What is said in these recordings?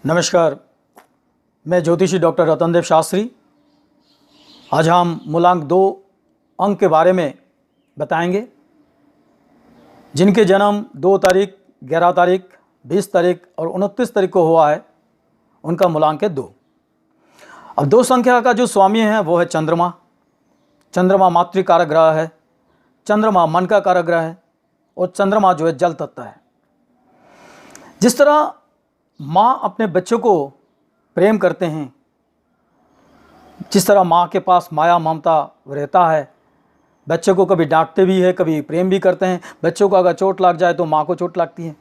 नमस्कार, मैं ज्योतिषी डॉक्टर रतनदेव शास्त्री। आज हम मूलांक 2 अंक के बारे में बताएंगे, जिनके जन्म 2 तारीख, 11 तारीख, 20 तारीख और 29 तारीख को हुआ है, उनका मूलांक है 2। अब 2 संख्या का जो स्वामी है वो है चंद्रमा। चंद्रमा मातृकारक ग्रह है, चंद्रमा मन का कारक ग्रह है और चंद्रमा जो है जल तत्व है। जिस तरह माँ अपने बच्चों को प्रेम करते हैं, जिस तरह माँ के पास माया ममता रहता है, बच्चे को कभी डांटते भी है, कभी प्रेम भी करते हैं। बच्चों को अगर चोट लग जाए तो माँ को चोट लगती है।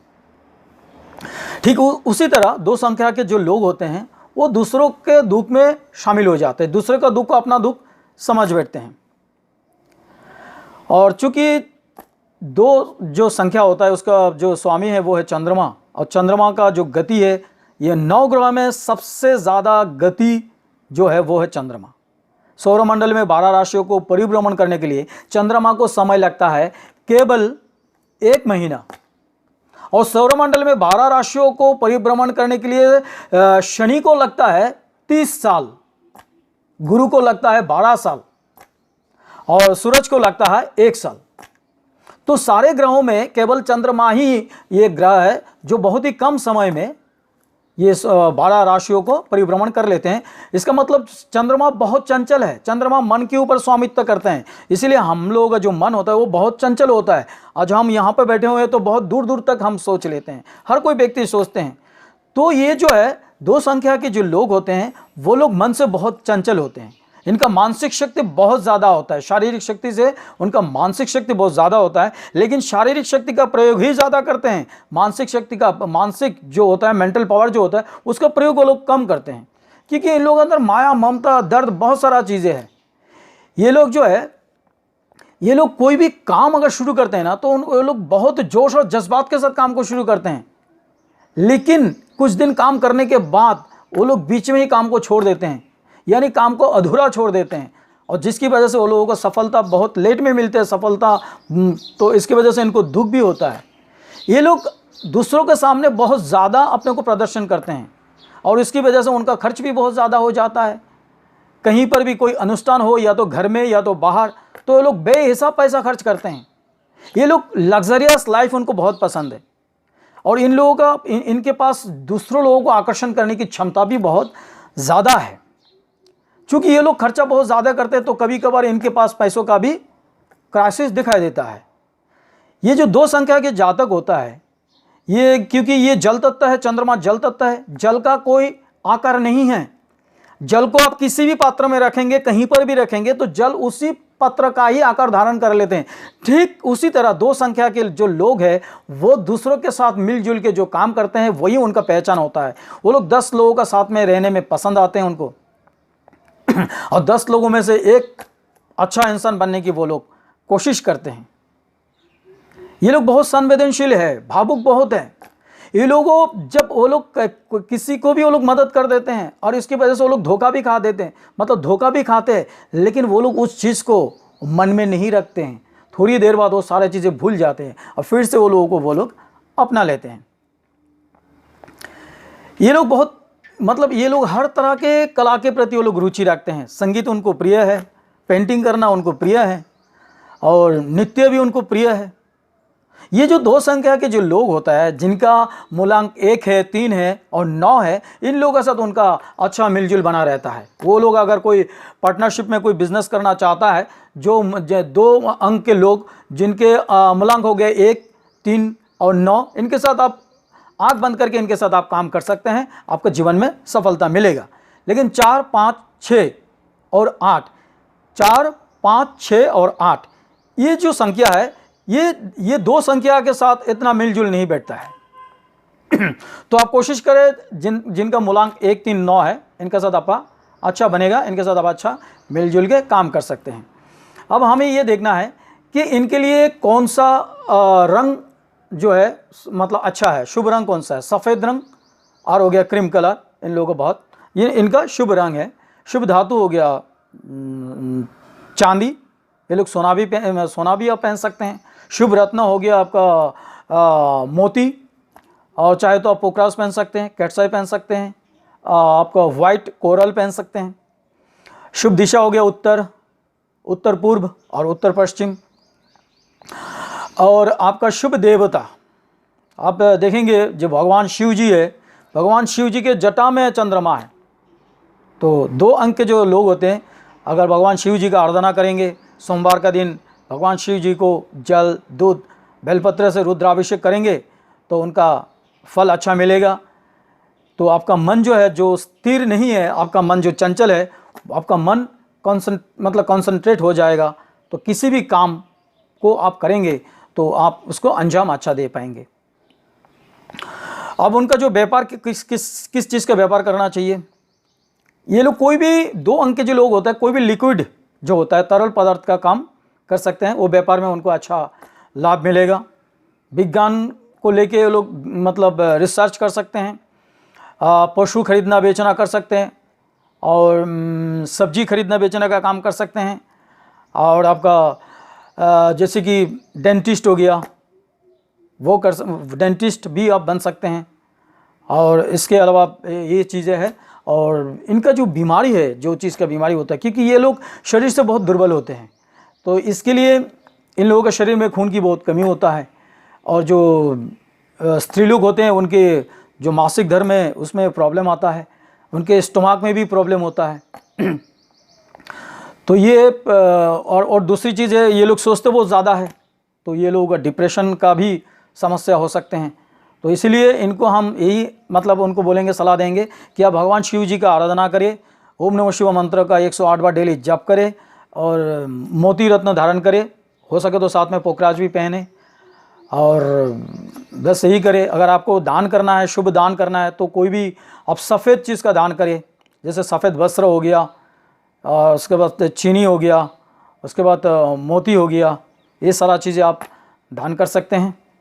ठीक उसी तरह 2 संख्या के जो लोग होते हैं वो दूसरों के दुख में शामिल हो जाते हैं, दूसरे का दुख को अपना दुख समझ बैठते हैं। और चूंकि 2 जो संख्या होता है उसका जो स्वामी है वो है चंद्रमा, और चंद्रमा का जो गति है, ये 9 ग्रह में सबसे ज़्यादा गति जो है वो है चंद्रमा। सौरमंडल में 12 राशियों को परिभ्रमण करने के लिए चंद्रमा को समय लगता है केवल 1 महीना, और सौरमंडल में 12 राशियों को परिभ्रमण करने के लिए शनि को लगता है 30 साल, गुरु को लगता है 12 साल और सूरज को लगता है 1 साल। तो सारे ग्रहों में केवल चंद्रमा ही ये ग्रह है जो बहुत ही कम समय में ये 12 राशियों को परिभ्रमण कर लेते हैं। इसका मतलब चंद्रमा बहुत चंचल है। चंद्रमा मन के ऊपर स्वामित्व करते हैं, इसीलिए हम लोग का जो मन होता है वो बहुत चंचल होता है। आज हम यहाँ पर बैठे हुए हैं तो बहुत दूर दूर तक हम सोच लेते हैं, हर कोई व्यक्ति सोचते हैं। तो ये जो है 2 संख्या के जो लोग होते हैं वो लोग मन से बहुत चंचल होते हैं। इनका मानसिक शक्ति बहुत ज़्यादा होता है, शारीरिक शक्ति से उनका मानसिक शक्ति बहुत ज़्यादा होता है, लेकिन शारीरिक शक्ति का प्रयोग ही ज़्यादा करते हैं। मानसिक शक्ति का, मानसिक जो होता है, मेंटल पावर जो होता है, उसका प्रयोग वो लोग कम करते हैं, क्योंकि इन लोगों के अंदर माया ममता दर्द बहुत सारा चीज़ें हैं। ये लोग जो है, ये लोग कोई भी काम अगर शुरू करते हैं ना तो वो लोग बहुत जोश और जज्बात के साथ काम को शुरू करते हैं, लेकिन कुछ दिन काम करने के बाद वो लोग बीच में ही काम को छोड़ देते हैं, यानी काम को अधूरा छोड़ देते हैं, और जिसकी वजह से वो लोगों को सफलता बहुत लेट में मिलते हैं सफलता, तो इसकी वजह से इनको दुख भी होता है। ये लोग दूसरों के सामने बहुत ज़्यादा अपने को प्रदर्शन करते हैं और इसकी वजह से उनका खर्च भी बहुत ज़्यादा हो जाता है। कहीं पर भी कोई अनुष्ठान हो, या तो घर में या तो बाहर, तो ये लोग बेहिसाब पैसा खर्च करते हैं। ये लोग लग्जरियस लाइफ उनको बहुत पसंद है, और इन लोगों का इनके पास दूसरों लोगों को आकर्षण करने की क्षमता भी बहुत ज़्यादा है। चूँकि ये लोग खर्चा बहुत ज़्यादा करते हैं तो कभी कभार इनके पास पैसों का भी क्राइसिस दिखाई देता है। ये जो 2 संख्या के जातक होता है, ये क्योंकि ये जल तत्व है, चंद्रमा जल तत्व है, जल का कोई आकार नहीं है। जल को आप किसी भी पात्र में रखेंगे, कहीं पर भी रखेंगे, तो जल उसी पत्र का ही आकार धारण कर लेते हैं। ठीक उसी तरह 2 संख्या के जो लोग हैं वो दूसरों के साथ मिलजुल के जो काम करते हैं वही उनका पहचान होता है। वो लोग 10 लोगों का साथ में रहने में पसंद आते हैं उनको, और 10 लोगों में से एक अच्छा इंसान बनने की वो लोग कोशिश करते हैं। ये लोग बहुत संवेदनशील है, भावुक बहुत है। ये लोगों जब वो लोग किसी को भी वो लोग मदद कर देते हैं, और इसकी वजह से वो लोग धोखा भी खा देते हैं, मतलब धोखा भी खाते हैं, लेकिन वो लोग उस चीज़ को मन में नहीं रखते हैं। थोड़ी देर बाद वो सारी चीज़ें भूल जाते हैं और फिर से वो लोगों को वो लोग अपना लेते हैं। ये लोग बहुत, मतलब ये लोग हर तरह के कला के प्रति वो लोग रुचि रखते हैं। संगीत उनको प्रिय है, पेंटिंग करना उनको प्रिय है, और नृत्य भी उनको प्रिय है। ये जो 2 संख्या के जो लोग होता है, जिनका मूलांक 1 है, 3 है और 9 है, इन लोगों के साथ उनका अच्छा मिलजुल बना रहता है। वो लोग अगर कोई पार्टनरशिप में कोई बिजनेस करना चाहता है, जो 2 अंक के लोग जिनके मूलांक हो गए 1, 3 और 9, इनके साथ आप आंख बंद करके इनके साथ आप काम कर सकते हैं, आपको जीवन में सफलता मिलेगा। लेकिन 4, 5, 6 और 8, 4, 5, 6 और 8 ये जो संख्या है, ये 2 संख्या के साथ इतना मिलजुल नहीं बैठता है। तो आप कोशिश करें जिनका मूलांक 1, 3, 9 है, इनके साथ आपका अच्छा बनेगा, इनके साथ आप अच्छा मिलजुल के काम कर सकते हैं। अब हमें ये देखना है कि इनके लिए कौन सा रंग जो है मतलब अच्छा है, शुभ रंग कौन सा है। सफ़ेद रंग और हो गया क्रीम कलर, इन लोगों को बहुत, ये इनका शुभ रंग है। शुभ धातु हो गया चांदी, ये लोग सोना भी आप पहन सकते हैं। शुभ रत्न हो गया आपका मोती, और चाहे तो आप पोक्रास पहन सकते हैं, कैट्स आई पहन सकते हैं, आपका वाइट कोरल पहन सकते हैं। शुभ दिशा हो गया उत्तर, उत्तर पूर्व और उत्तर पश्चिम। और आपका शुभ देवता, आप देखेंगे जो भगवान शिव जी है, भगवान शिव जी के जटा में चंद्रमा है। तो 2 अंक के जो लोग होते हैं, अगर भगवान शिव जी का आराधना करेंगे, सोमवार का दिन भगवान शिव जी को जल, दूध, बेलपत्र से रुद्राभिषेक करेंगे तो उनका फल अच्छा मिलेगा। तो आपका मन जो है, जो स्थिर नहीं है, आपका मन जो चंचल है, आपका मन कंसंट्रेट हो जाएगा। तो किसी भी काम को आप करेंगे तो आप उसको अंजाम अच्छा दे पाएंगे। अब उनका जो व्यापार, किस चीज़ का व्यापार करना चाहिए, ये लोग कोई भी 2 अंक के जो लोग होता है, कोई भी लिक्विड जो होता है, तरल पदार्थ का काम कर सकते हैं, वो व्यापार में उनको अच्छा लाभ मिलेगा। विज्ञान को लेके ये लोग रिसर्च कर सकते हैं, पशु खरीदना बेचना कर सकते हैं, और सब्जी खरीदना बेचने का काम कर सकते हैं। और आपका जैसे कि डेंटिस्ट हो गया, वो डेंटिस्ट भी आप बन सकते हैं। और इसके अलावा ये चीज़ें हैं। और इनका जो बीमारी है, जो चीज़ का बीमारी होता है, क्योंकि ये लोग शरीर से बहुत दुर्बल होते हैं, तो इसके लिए इन लोगों के शरीर में खून की बहुत कमी होता है। और जो स्त्री लोग होते हैं, उनके जो मासिक धर्म है उसमें प्रॉब्लम आता है, उनके स्टोमाक में भी प्रॉब्लम होता है। तो ये और दूसरी चीज़ है, ये लोग सोचते बहुत ज़्यादा है, तो ये लोग डिप्रेशन का भी समस्या हो सकते हैं। तो इसलिए इनको हम यही उनको बोलेंगे, सलाह देंगे कि आप भगवान शिव जी का आराधना करें, ओम नमः शिवाय मंत्र का 108 बार डेली जप करें, और मोती रत्न धारण करें, हो सके तो साथ में पोखराज भी पहने, और बस यही करें। अगर आपको दान करना है, शुभ दान करना है, तो कोई भी आप सफ़ेद चीज़ का दान करें, जैसे सफ़ेद वस्त्र हो गया, और उसके बाद चीनी हो गया, उसके बाद मोती हो गया, ये सारा चीज़ें आप दान कर सकते हैं।